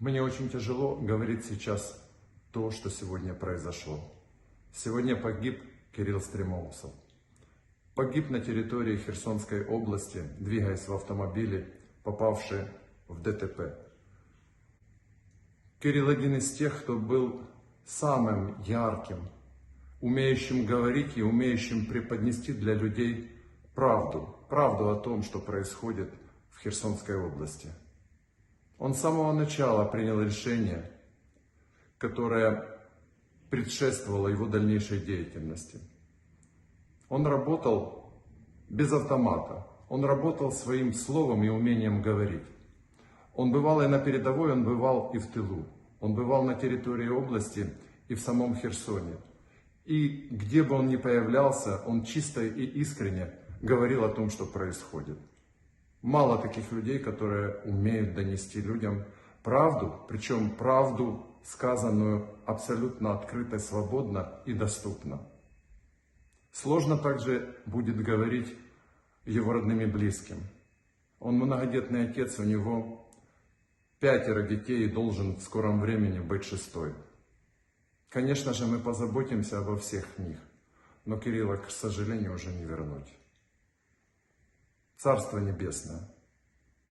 Мне очень тяжело говорить сейчас то, что сегодня произошло. Сегодня погиб Кирилл Стремоусов. Погиб на территории Херсонской области, двигаясь в автомобиле, попавший в ДТП. Кирилл один из тех, кто был самым ярким, умеющим говорить и умеющим преподнести для людей правду о том, что происходит в Херсонской области. Он с самого начала принял решение, которое предшествовало его дальнейшей деятельности. Он работал без автомата, он работал своим словом и умением говорить. Он бывал и на передовой, он бывал и в тылу. Он бывал на территории области и в самом Херсоне. И где бы он ни появлялся, он чисто и искренне говорил о том, что происходит. Мало таких людей, которые умеют донести людям правду, причем правду, сказанную абсолютно открыто, свободно и доступно. Сложно также будет говорить его родным и близким. Он многодетный отец, у него 5 детей и должен в скором времени быть 6-й. Конечно же, мы позаботимся обо всех них, но Кирилла, к сожалению, уже не вернуть. Царство Небесное,